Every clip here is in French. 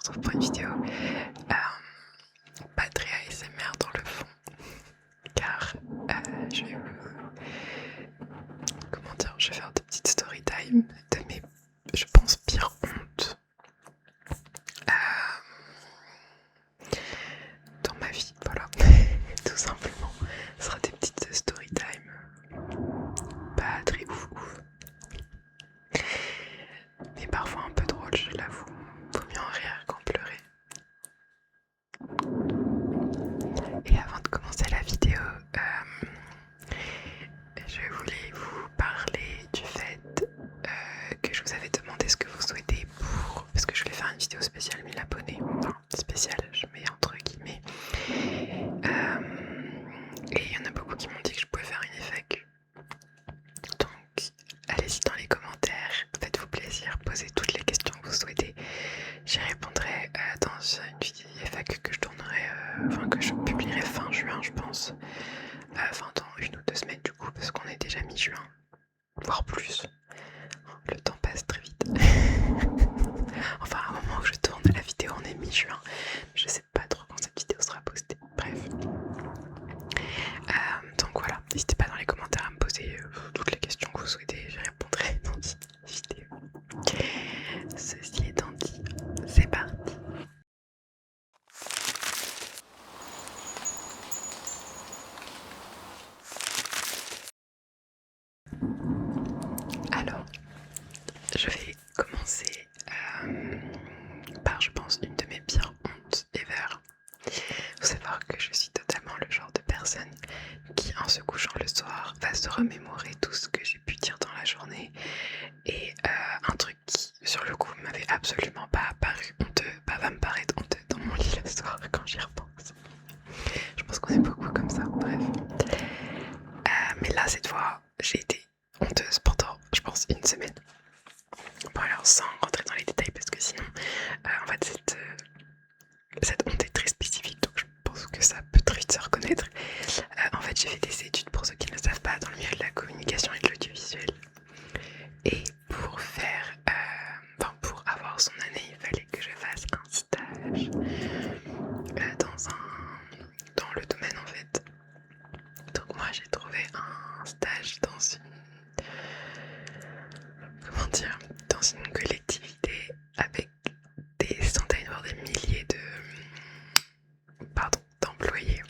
retrouve pour une vidéo pas très ASMR dans le fond, car je vais je vais faire des petites story time de mes, je pense, pires hontes dans ma vie, voilà, tout simplement. Ce sera des petites story time, pas très ouf, mais parfois un peu drôle, je l'avoue. Vaut mieux en rire qu'en pleurer. Et avant de commencer la vidéo, je voulais vous parler du fait que je vous avais demandé ce que vous souhaitez pour... Parce que je voulais faire une vidéo spéciale 1000 abonnés. Enfin, spéciale, je mets entre guillemets. Et il y en a beaucoup qui m'ont dit que je pouvais faire une FAQ. Donc, allez-y dans les commentaires, faites-vous plaisir, posez toutes les questions que vous souhaitez. J'y répondrai dans une vidéo FAQ que je tournerai, que je publierai fin juin, je pense. Dans 1 ou 2 semaines du coup, parce qu'on est déjà mi-juin, voire plus. Le temps passe très vite. Enfin, à un moment où je tourne la vidéo, on est mi-juin. Je sais pas trop quand cette vidéo sera postée. Bref. Donc voilà, n'hésitez pas dans les commentaires à me poser toutes les questions que vous souhaitez. J'y répondrai dans cette vidéo. Ceci étant dit, c'est parti. Alors, je vais commencer par, je pense, une de mes pires hontes ever. Faut savoir que je suis totalement le genre de personne qui, en se couchant le soir, va se remémorer tout ce que j'ai pu dire dans la journée. Et un truc qui, sur le coup, m'avait absolument pas paru honteux, va me paraître honteux dans mon lit le soir quand j'y repense. Je pense qu'on est beaucoup comme ça, bref. Mais là, cette fois, j'ai été honteuse pendant, je pense, 1 semaine. Bon alors, sans rentrer dans les détails, parce que sinon, en fait, cette honte est très spécifique, donc je pense que ça peut très vite se reconnaître. En fait, j'ai fait des études, pour ceux qui ne le savent pas, dans le milieu de la communication et de l'audiovisuel. Et pour faire, pour avoir son année, il fallait que je fasse un stage dans le domaine en fait. Donc moi, j'ai trouvé un stage dans une collectivité avec des centaines voire des milliers d'employés.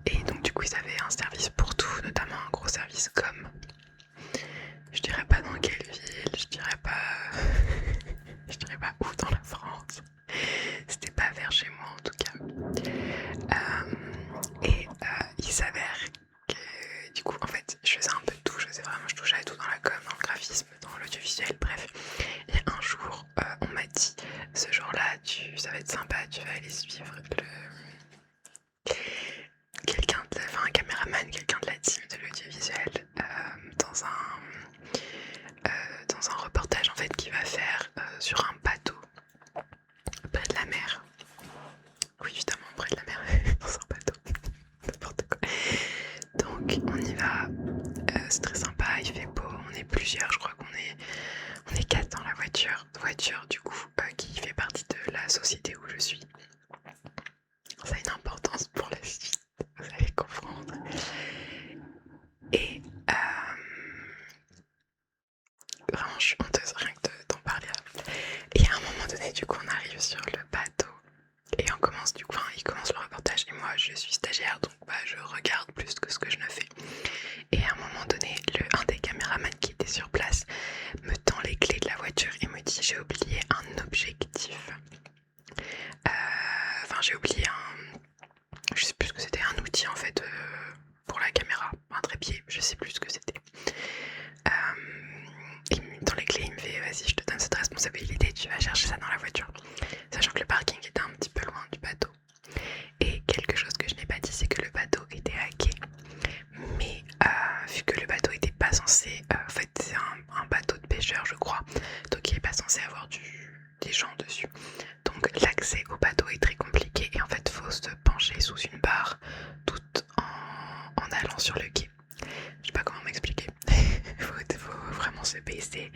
Et donc du coup ils avaient un service pour tout, notamment un gros service com. Je dirais pas dans quelle ville, je dirais pas où dans la France. C'était pas vers chez moi en tout cas. Il s'avère que du coup en fait je faisais un peu de tout, je touchais à tout dans la com, dans le graphisme, dans l'audiovisuel, bref. Et un jour on m'a dit, ce jour-là ça va être sympa, tu vas aller suivre un caméraman, quelqu'un de la team de l'audiovisuel dans un reportage en fait qu'il va faire sur un bateau près de la mer. Oui, évidemment, près de la mer, dans un bateau, n'importe quoi. Donc on y va, c'est très sympa, il fait beau, on est plusieurs, je crois qu'on est 4 dans la voiture du coup qui fait partie de la société où je suis. Ça a une importance pour la suite, vous allez comprendre. Et vraiment je suis honteuse rien que d'en parler. Et à un moment donné du coup on arrive sur le bateau et il commence le reportage et moi je suis stagiaire donc je regarde plus que ce que je ne fais. Et à un moment donné un des caméramans qui était sur place me tend les clés de la voiture et me dit j'ai oublié un objectif. J'ai oublié je sais plus ce que c'était, un outil en fait pour la caméra, un trépied, je sais plus ce que c'était. Il me tend les clés, il me fait vas-y je te donne cette responsabilité, tu vas chercher ça dans la voiture. Sachant que le parking était un petit peu loin du bateau. Et quelque chose que je n'ai pas dit, c'est que le bateau était hacké. Mais vu que le bateau était pas censé, en fait c'est un bateau de pêcheurs je crois, donc il est pas censé avoir des gens dessus. Donc l'accès au bateau est très compliqué et en fait faut se pencher sous une barre tout en allant sur le quai. Je sais pas comment m'expliquer. faut vraiment se baisser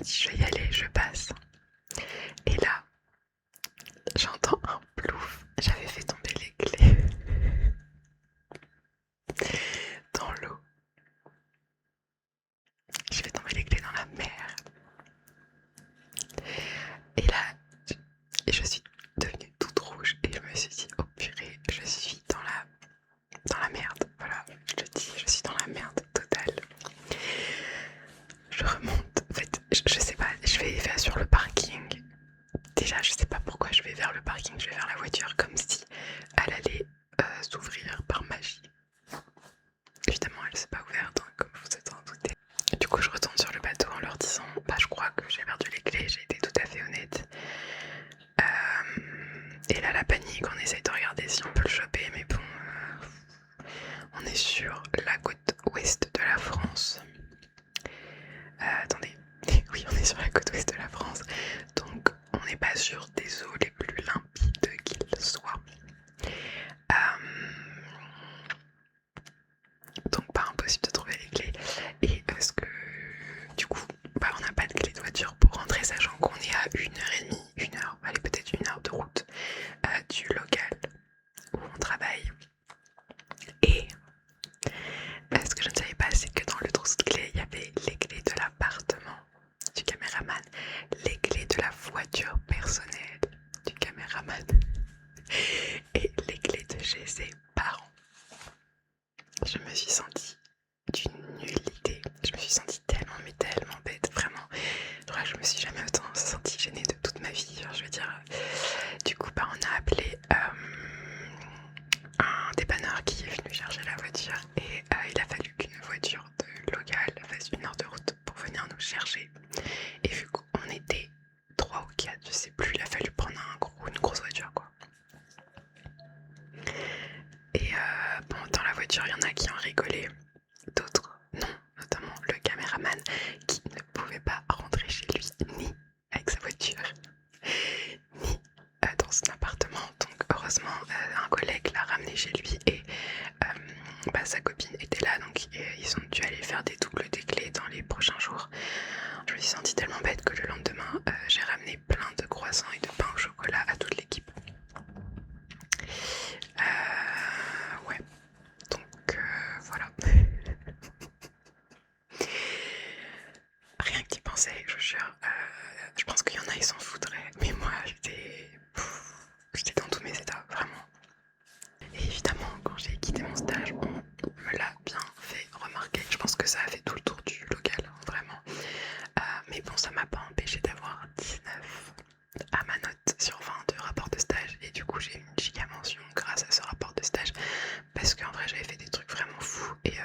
me dis je vais y aller, je passe. Et là, j'entends un plouf. J'avais fait tomber les clés dans l'eau. J'ai fait tomber les clés dans la mer. Et là, je suis devenue toute rouge et je me suis dit, oh purée, je suis dans la merde. Voilà, je le dis, je suis dans la merde totale. Je remonte, en fait, je sais pas, je vais sur le parking. Déjà, je sais pas pourquoi je vais vers le parking, je vais vers la voiture comme si elle allait s'ouvrir par magie. Évidemment, elle s'est pas ouverte, hein, comme vous êtes en doutez. Du coup, je retourne sur le bateau en leur disant, bah je crois que j'ai perdu les clés, j'ai été tout à fait honnête. Et là, la panique, on essaye de regarder si on peut le choper, mais bon, on est sur la côte ouest de la France. Attendez, oui, on est sur la côte ouest de la France, donc on n'est pas sur des eaux les plus limpides qu'il soit. Donc pas impossible de trouver les clés. Et parce que du coup, bah, on n'a pas de clé de voiture pour rentrer, sachant qu'on est à 1h30, allez peut-être 1 heure de route du local où on travaille. Et ce que je ne savais pas, c'est que dans le trousse de clés, il y avait les clés de l'appartement du caméraman, les clés de la voiture personnelle du caméraman et les clés de chez ses parents. Je me suis sentie d'une nullité. Je me suis sentie tellement bête, vraiment. Je me suis jamais autant sentie gênée de toute ma vie. Enfin, je veux dire, du coup, bah, on a appelé un dépanneur qui est venu chercher la voiture et il a fallu qu'une voiture de local fasse 1 heure de route pour venir nous chercher. Et vu qu'on était 3 ou 4, je sais plus, il a fallu prendre une grosse voiture quoi. Et bon, dans la voiture, il y en a qui ont rigolé, d'autres non, notamment le caméraman qui ne pouvait pas rentrer chez lui ni avec sa voiture, ni dans son appartement. Donc heureusement, un collègue l'a ramené chez lui et bah, sa copine était là, donc ils ont dû aller faire des doubles des clés dans les prochains jours. Je me suis sentie tellement bête que le lendemain, j'ai ramené plein de croissants et de pain au chocolat à toute l'équipe. Ouais, donc voilà. Rien que d'y penser, je vous jure, je pense qu'il y en a, ils s'en foutraient, mais moi j'étais dans tous mes états, vraiment. Et évidemment, quand j'ai quitté mon stage, on me l'a bien fait remarquer. Je pense que ça a fait tout le tour du local, vraiment. Mais bon, ça m'a pas empêché d'avoir 19 à ma note sur 20 de rapport de stage. Et du coup, j'ai une giga mention grâce à ce rapport de stage. Parce qu'en vrai, j'avais fait des trucs vraiment fous. Et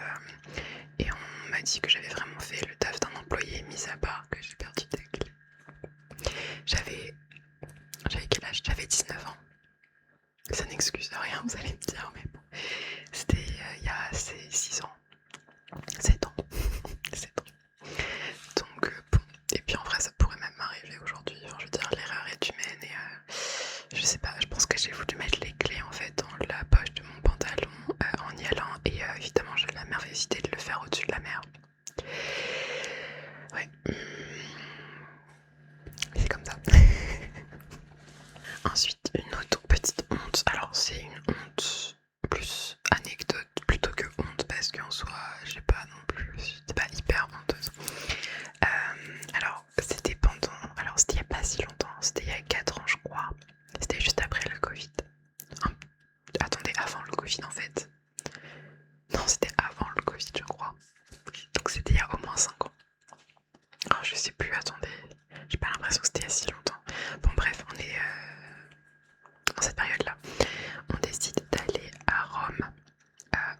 on m'a dit que j'avais vraiment fait le taf d'un employé, mis à part que j'ai perdu des clés. J'avais quel âge? J'avais 19 ans. Ça n'excuse rien, vous allez me dire, mais bon. C'était il y a 6 ans. 7 ans. 7 ans. Donc bon. Et puis en vrai, ça pourrait même m'arriver aujourd'hui. Enfin, je veux dire, l'erreur est humaine et je sais pas, je pense que j'ai voulu mettre les clés en fait dans la poche de mon pantalon en y allant et évidemment j'ai la merveilleuse idée de le faire au-dessus de la mer. Ouais. C'est comme ça. Ensuite, une autre petite honte. Alors, c'est une honte plus anecdote plutôt que honte parce qu'en soi, j'ai pas non plus. C'était pas hyper honteuse. Alors, c'était c'était il y a pas si longtemps. C'était il y a 4 ans, je crois. C'était juste après le Covid. Attendez, avant le Covid en fait. Non, c'était avant le Covid, je crois. Donc, c'était il y a au moins 5 ans. Oh, je sais plus, attendez. J'ai pas l'impression que c'était il y a si longtemps. Bon, bref, on est dans cette période-là. On décide d'aller à Rome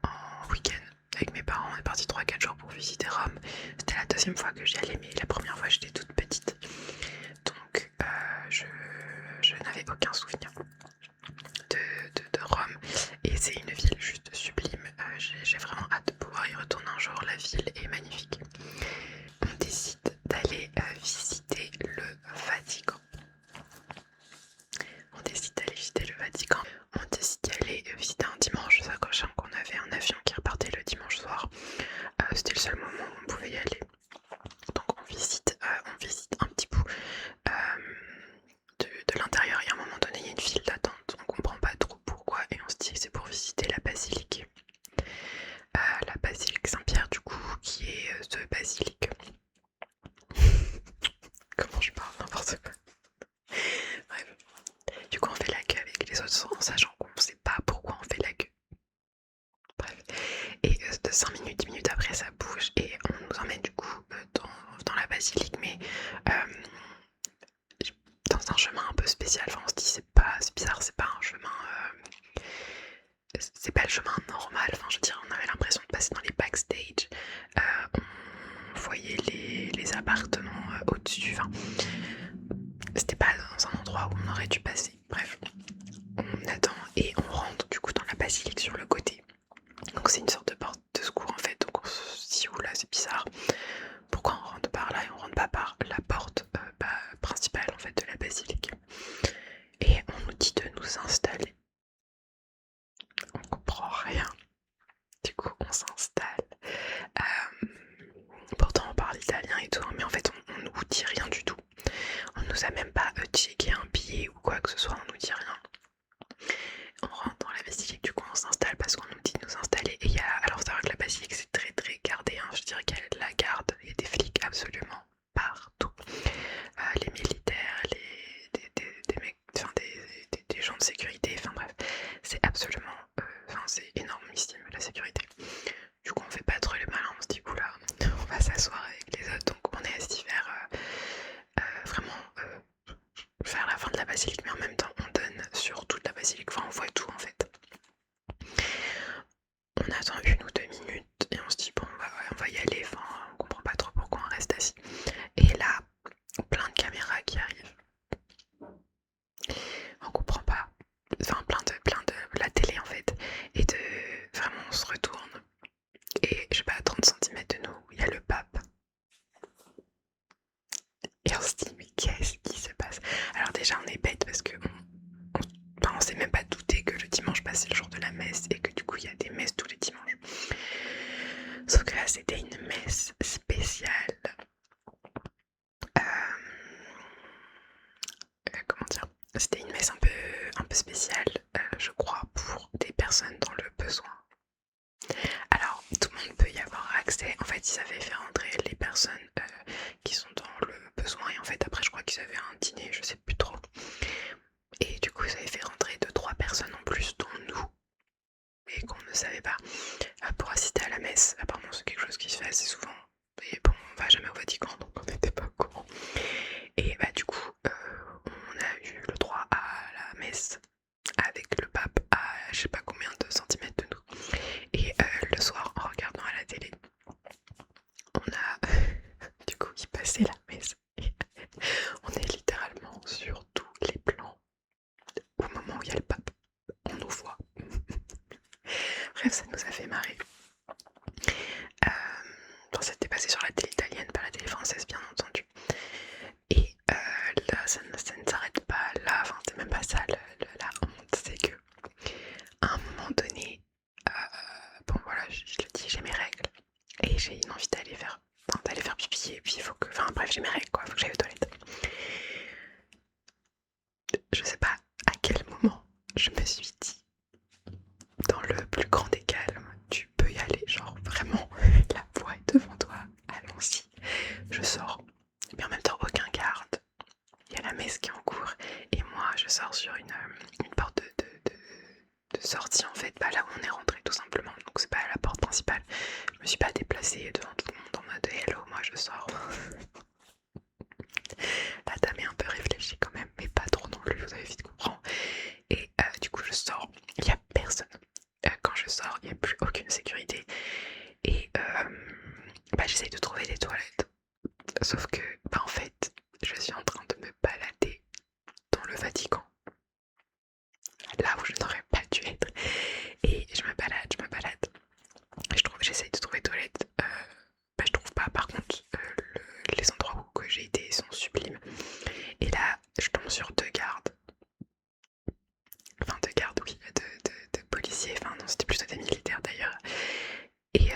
en week-end avec mes parents. On est parti 3-4 jours pour visiter Rome. C'était la deuxième fois que j'y allais, mais la première fois j'étais toute petite. Donc je n'avais aucun souvenir de Rome. Et c'est une ville juste sublime. J'ai vraiment hâte de pouvoir y retourner un jour. La ville est magnifique. On décide d'aller visiter le Vatican. On décide d'aller visiter le Vatican. On décide d'y aller visiter un dimanche, sachant qu'on avait un avion qui repartait le dimanche soir. C'était le seul moment où on pouvait y aller. Donc on visite basilique, mais dans un chemin un peu spécial. Enfin, on se dit c'est bizarre, c'est pas un chemin, c'est pas le chemin normal. Enfin, je veux dire, on avait l'impression de passer dans les backstage. On voyait les appartements au-dessus. Enfin, c'était pas dans un endroit où on aurait dû passer. Bref, on attend et on rentre du coup dans la basilique sur le côté. Donc c'est une sorte de porte de secours en fait. Donc on se dit oula, c'est bizarre. Pourquoi on rentre par là et on rentre pas par la porte principale en fait de la basilique? Et on nous dit de nous installer. On comprend rien. Du coup on s'installe. Pourtant on parle italien et tout, mais en fait on nous dit rien du tout. On nous a même pas checké un billet ou quoi que ce soit, on nous dit rien. On rentre dans la basilique, du coup on s'installe parce qu'on nous dit de nous installer. Et il y a, alors c'est vrai que la basilique c'est très très gardé, hein. Je dirais qu'il y a de la garde, il y a des flics absolument partout. Les militaires, des mecs, enfin des gens de sécurité, enfin bref, c'est absolument, enfin c'est énormissime la sécurité. Du coup on fait pas trop les malins, on se dit oula, on va s'asseoir avec les autres, donc on est assis vers la fin de la basilique, mais en même temps on donne sur toute la basilique, enfin on voit tout en fait. On attend 1 ou 2 minutes et on se dit bon bah ouais, on va y aller, enfin on comprend pas trop pourquoi on reste assis. Et là, plein de caméras qui arrivent. On comprend pas. Enfin plein de la télé en fait. Et vraiment on se retourne. Et je sais pas, à 30 centimètres de nous, il y a le pape. Et on se dit mais qu'est-ce qui se passe? Alors déjà on est bête parce que on s'est même pas douté que le dimanche passait le jour de la messe et que du coup il y a des messes tous les dimanches. Sauf que là c'était une messe spéciale. Comment dire? C'était une messe un peu spéciale, je crois, pour des personnes dans le besoin. Alors tout le monde peut y avoir accès. En fait ils avaient fait rentrer les personnes qui sont dans le besoin et en fait après je crois qu'ils avaient un dîner, je sais plus trop. Et du coup ils avaient fait rentrer 2-3 personnes en plus dont nous et qu'on ne savait pas pour assister à la messe. Apparemment c'est quelque chose qui se fait assez souvent. Et bon on va jamais au Vatican donc on n'était pas au courant. Et bah du coup on a eu le droit à la messe avec le pape à je sais pas combien de centimètres de nous. Et le soir en regardant à la télé on a du coup il passait la messe et on est littéralement sur tous les plans au moment où il y a le pape, on nous voit. Bref, ça nous a fait marrer. Bon, c'était passé sur la télé italienne, pas la télé française bien entendu. Et là ça ne s'arrête pas là, enfin c'est même pas ça la honte, c'est que à un moment donné, bon voilà, je le dis, j'ai mes règles et j'ai une envie d'aller faire pipi et puis il faut que, enfin bref j'ai mes règles quoi, il faut que j'aille aux toilettes. Je sais pas à quel moment je me suis dit, dans le plus grand des calmes, tu peux y aller, genre vraiment, la voie est devant toi, allons-y. Je sors, mais en même temps aucun garde, il y a la messe qui est en cours et moi je sors sur une porte de sortie en fait, là où on est rentré tout simplement, donc c'est pas la porte principale. Je me suis pas déplacée devant tout le monde en mode hello, moi je sors. La dame est un peu réfléchie quand même, mais pas trop non plus, vous avez vite comprendre. Et du coup je sors, il n'y a personne. Quand je sors, il n'y a plus aucune sécurité. Et j'essaye de trouver des toilettes. Sauf que, en fait, je suis en train de me balader dans le Vatican. Là où je n'aurais pas dû être. Et je me balade. J'essaye de trouver des toilettes. Je trouve pas. Par contre, les endroits où j'ai été sont sublimes. Et là, je tombe sur 2 gardes. Enfin, 2 gardes, oui, de policiers. Enfin, non, c'était plutôt des militaires d'ailleurs. Et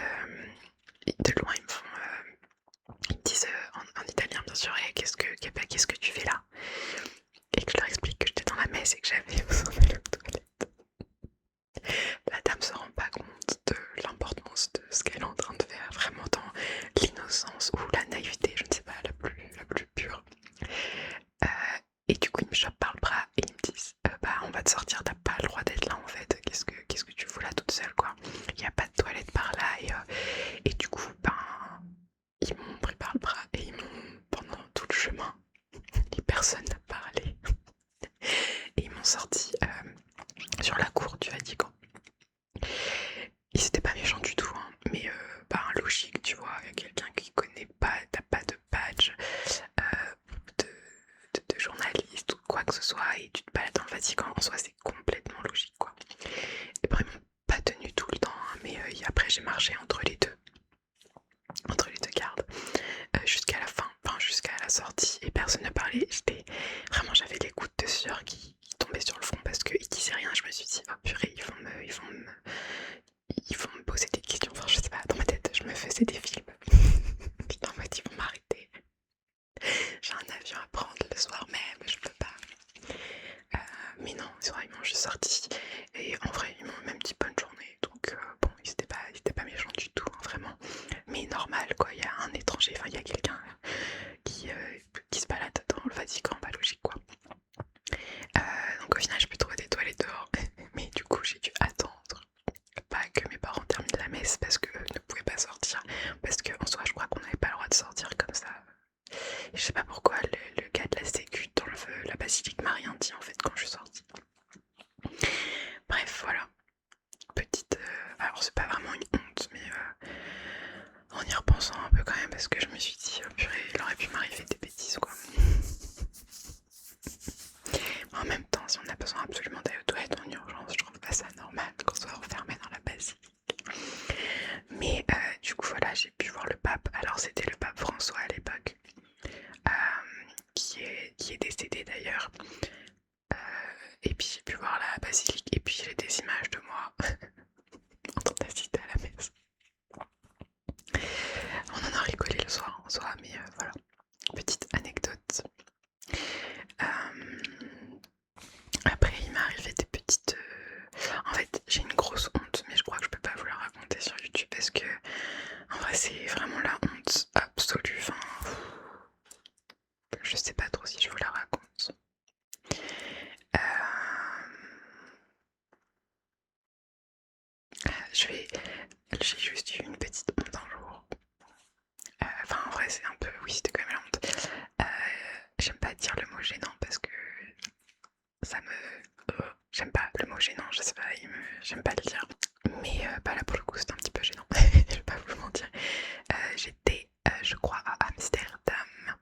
de loin, ils me disent en italien, bien sûr, hey, qu'est-ce que tu fais là? Et que je leur explique que j'étais dans la messe et que j'avais besoin d'aller aux toilettes. La dame se rend pas compte de l'importance de ce qu'elle est en train de faire, vraiment dans l'innocence ou la naïveté, je ne sais pas, la plus pure. Et du coup, ils me chopent par le bras et ils me disent on va te sortir, t'as pas le droit d'être là en fait. Qu'est-ce que tu fous là toute seule quoi? Il n'y a pas de toilette par là et du coup, ils m'ont pris par le bras et ils m'ont personne n'a parlé. Et ils m'ont sorti sur la cour du Vatican. Ils étaient pas méchants du tout, hein, mais logique, tu vois, quelqu'un qui connaît pas, t'as pas de badge de journaliste ou quoi que ce soit, et tu te balades dans le Vatican, en soi c'est complètement logique, quoi. Et après ils m'ont pas tenu tout le temps, hein, mais après j'ai marché entre les deux gardes, jusqu'à la fin, enfin jusqu'à la sortie, et personne ne parlait. J'avais les gouttes de sueur qui tombaient sur le front parce qu'ils disaient rien. Je me suis dit, oh purée, ils vont me poser des questions. Enfin, je sais pas, dans ma tête, je me faisais des films. En fait, ils vont m'arrêter. J'ai un avion à prendre le soir même, je peux pas. Mais non, ils m'ont juste sorti. Et en vrai, ils m'ont même dit bonne journée. Donc, bon, ils étaient pas méchants du tout, hein, vraiment. Mais normal, quoi. Il y a un étranger, enfin, il y a quelqu'un qui se balade dans le Vatican, pas logique, quoi. Donc, au final, je peux trouver des toilettes dehors. Mais du coup, j'ai dû attendre pas que mes parents terminent la messe parce qu'eux ne pouvaient pas sortir. Parce qu'en soi, je crois qu'on n'avait pas le droit de sortir comme ça. Et je sais pas pourquoi le gars de la sécu dans la basilique m'a rien dit en fait quand je suis sortie. Bref, voilà. Petite. Alors, c'est pas vraiment une honte, mais en y repensant un peu quand même, parce que je me suis dit, oh purée, il aurait pu m'arriver des bêtises, quoi. En même temps, si on a besoin absolument d'aller aux toilettes en urgence, je trouve pas ça normal qu'on soit enfermé dans la basilique. Mais du coup, voilà, j'ai pu voir le pape. Alors, c'était le pape François à l'époque, qui est décédé d'ailleurs. Et puis j'ai pu voir la basilique, et puis j'ai des images de moi en train d'assister à la messe. On en a rigolé le soir en soi, mais voilà, petite anecdote. Après, il m'est arrivé des petites. En fait, j'ai une grosse honte, mais je crois que je peux pas vous la raconter sur YouTube parce que, en vrai, c'est vraiment la honte absolue. Enfin, je sais pas trop si je vous la raconte. J'ai juste eu une petite honte un jour. Enfin, en vrai, c'est un peu. Oui, c'était quand même la honte. J'aime pas dire le mot gênant parce que ça me. J'aime pas le mot gênant, je sais pas, j'aime pas le dire. Mais là pour le coup, c'était un petit peu gênant. Je vais pas vous mentir. J'étais, je crois, à Amsterdam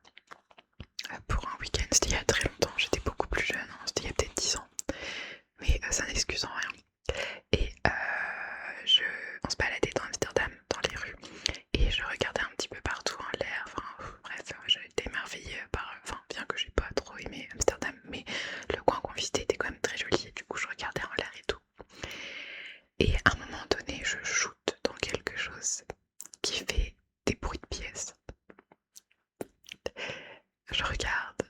pour un week-end. C'était il y a très longtemps, j'étais beaucoup plus jeune, hein. C'était il y a peut-être 10 ans. Mais ça n'excuse en rien. Et on se baladait dans Amsterdam, dans les rues, et je regardais un petit peu partout en l'air. Enfin, bref, j'ai été émerveillée bien que j'ai pas trop aimé Amsterdam, mais le coin qu'on visitait était quand même très joli, et du coup, je regardais en l'air et tout. Et à un moment donné, je shoote dans quelque chose qui fait des bruits de pièces. Je regarde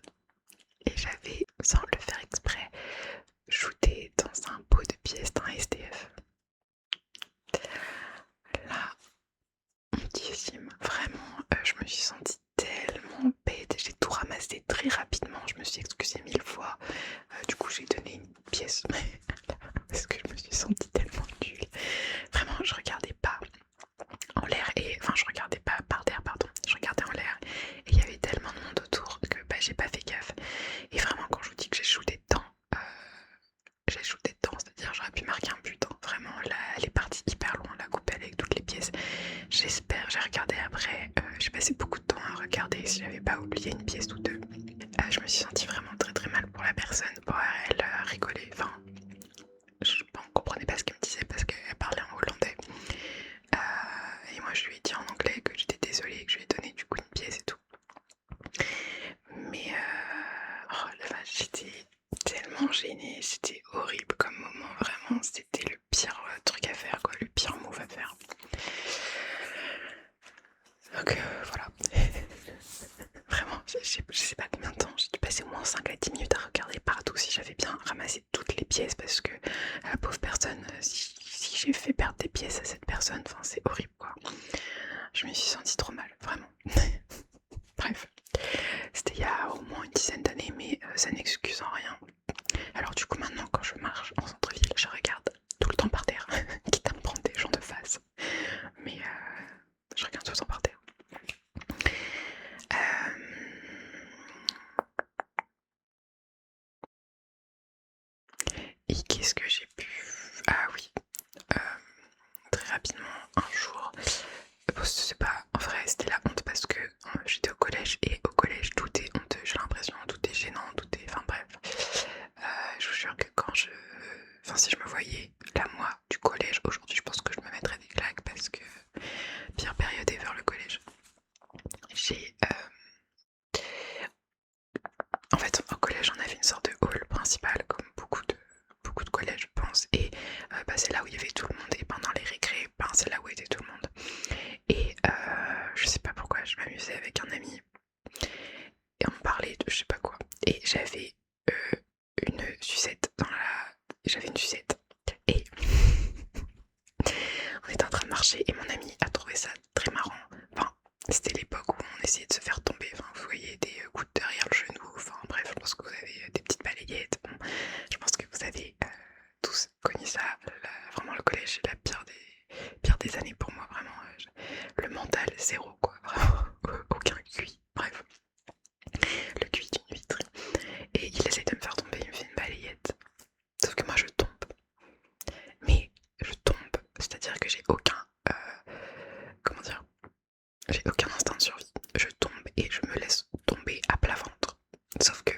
et j'avais, sans le faire exprès, shooté dans un pot de pièces d'un SDF. Là, hontissime, vraiment, je me suis sentie tellement bête. J'ai tout ramassé très rapidement, je me suis excusée 1000 fois. Du coup, j'ai donné une pièce parce que je me suis sentie tellement nulle. Vraiment, je regardais pas en l'air, je regardais pas par terre, pardon, je regardais en l'air et il y avait tellement de monde autour que j'ai pas fait gaffe. Et vraiment, quand je vous dis que j'ai shooté dedans, c'est-à-dire j'aurais pu marquer un but, hein. Vraiment, là, elle est partie hyper loin, la coupelle avec toutes les pièces. J'espère, j'ai regardé après, j'ai passé beaucoup de temps à regarder si j'avais pas oublié une pièce ou deux. Je me suis sentie vraiment très très mal pour la personne, pour elle rigoler, enfin, je ne comprenais pas ce qu'elle me disait parce qu'elle parlait en hollandais. Et moi je lui ai dit en anglais que j'étais désolée, que je lui ai donné du coup une pièce et tout. Mais oh la vache, j'étais tellement gênée, c'était horrible comme moment, vraiment, c'était le pire truc à faire, quoi, le pire move à faire. Donc voilà. Vraiment, je sais pas combien de temps, j'ai dû passer au moins 5 à 10 minutes à regarder partout si j'avais bien ramassé toutes les pièces parce que la pauvre personne, si j'ai fait perdre des pièces à cette personne, enfin c'est horrible quoi. Je me suis sentie trop mal, vraiment. Bref, c'était il y a au moins une dizaine d'années, mais ça n'excuse en rien. Alors du coup maintenant quand je marche en centre-ville, je regarde tout le temps par terre, quitte à me prendre des gens de face. Mais je regarde tout le temps par terre. je sais pas quoi. Et j'avais une sucette dans la... J'avais une sucette. Et on était en train de marcher et mon ami a trouvé ça très marrant. Enfin, c'était l'époque où on essayait de se faire tomber. Enfin, vous voyez des gouttes derrière le genou. Enfin, bref, je pense que vous avez des petites balayettes. Bon, je pense que vous avez tous connu ça. Vraiment, le collège, c'est la pire des années pour moi. Vraiment, le mental, zéro, quoi. Vraiment, aucun QI. Bref, le QI d'une vitre. Et il essaie de me faire tomber, il me fait une balayette. Sauf que moi, je tombe. Mais je tombe, c'est-à-dire que j'ai aucun... comment dire, j'ai aucun instinct de survie. Je tombe et je me laisse tomber à plat ventre. Sauf que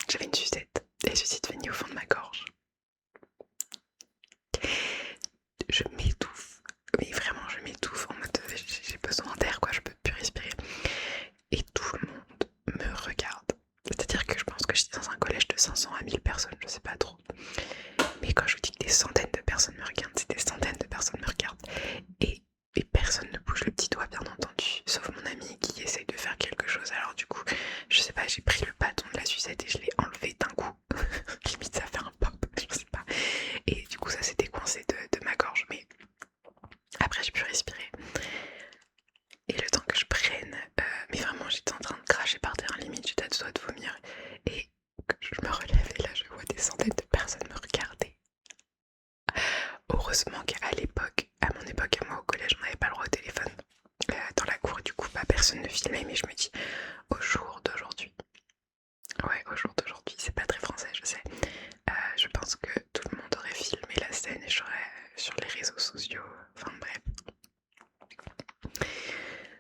j'avais une sucette et ceci est venu au fond de ma gorge. Je m'étouffe, mais vraiment je m'étouffe en mode j'ai besoin d'air quoi, je peux plus respirer. Et tout le monde me regarde. C'est-à-dire que je pense que j'étais dans un collège de 500 à 1000 personnes, je sais pas trop. Mais quand je vous dis que des centaines de personnes me regardent, c'est des centaines de personnes me regardent. Et personne ne bouge le petit doigt bien entendu, sauf mon ami qui essaye de faire quelque chose. Alors du coup, je sais pas, j'ai pris le bâton de la sucette et je l'ai enlevé d'un coup. Limite ça fait un pop, je sais pas. Et du coup ça s'est décoincé de ma gorge, mais après j'ai pu respirer. Et le temps que je prenne, mais vraiment j'étais en train de cracher par terre, limite j'étais à deux doigts de vomir. Et que je me relève et là je vois des centaines de personnes me regarder. Heureusement qu'à l'époque, à mon époque, à moi au collège, on n'avait pas le droit au téléphone dans la cour, du coup bah, personne ne filmait, mais je me dis au jour d'aujourd'hui, ouais au jour d'aujourd'hui, c'est pas très français je sais, je pense que tout le monde aurait filmé la scène et j'aurais sur les réseaux sociaux, enfin bref.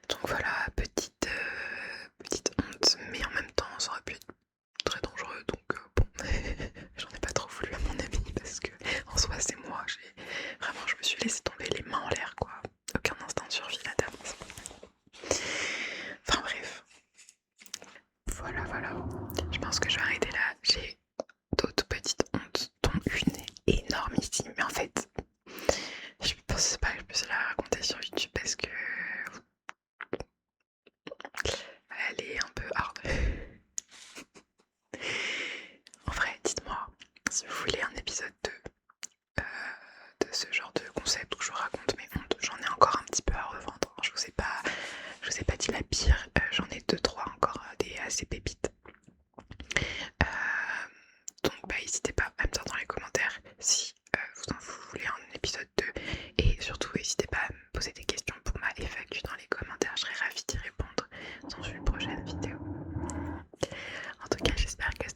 Donc voilà, petite honte, mais en même temps ça aurait pu être très dangereux, donc bon, j'en ai pas trop voulu à mon ami parce que en soi c'est moi, vraiment je me suis laissé tomber les mains en l'air quoi, aucun instinct de survie la dame. Enfin bref, voilà, je pense que je vais arrêter là, j'ai d'autres petites hontes dont une est énormissime, mais en fait je pense pas que je puisse la raconter sur YouTube parce que elle est un peu hard. En vrai, dites-moi si vous voulez un épisode 2 de ce genre de concept où je raconte mes hontes. J'en ai encore un petit peu à revendre. Je vous ai pas dit la pire. J'en ai 2-3 encore des assez pépites. Donc bah n'hésitez pas à me dire dans les commentaires si vous voulez un épisode 2. Et surtout n'hésitez pas à me poser des questions pour ma FAQ dans les commentaires. Je serai ravie d'y répondre dans une prochaine vidéo. En tout cas j'espère que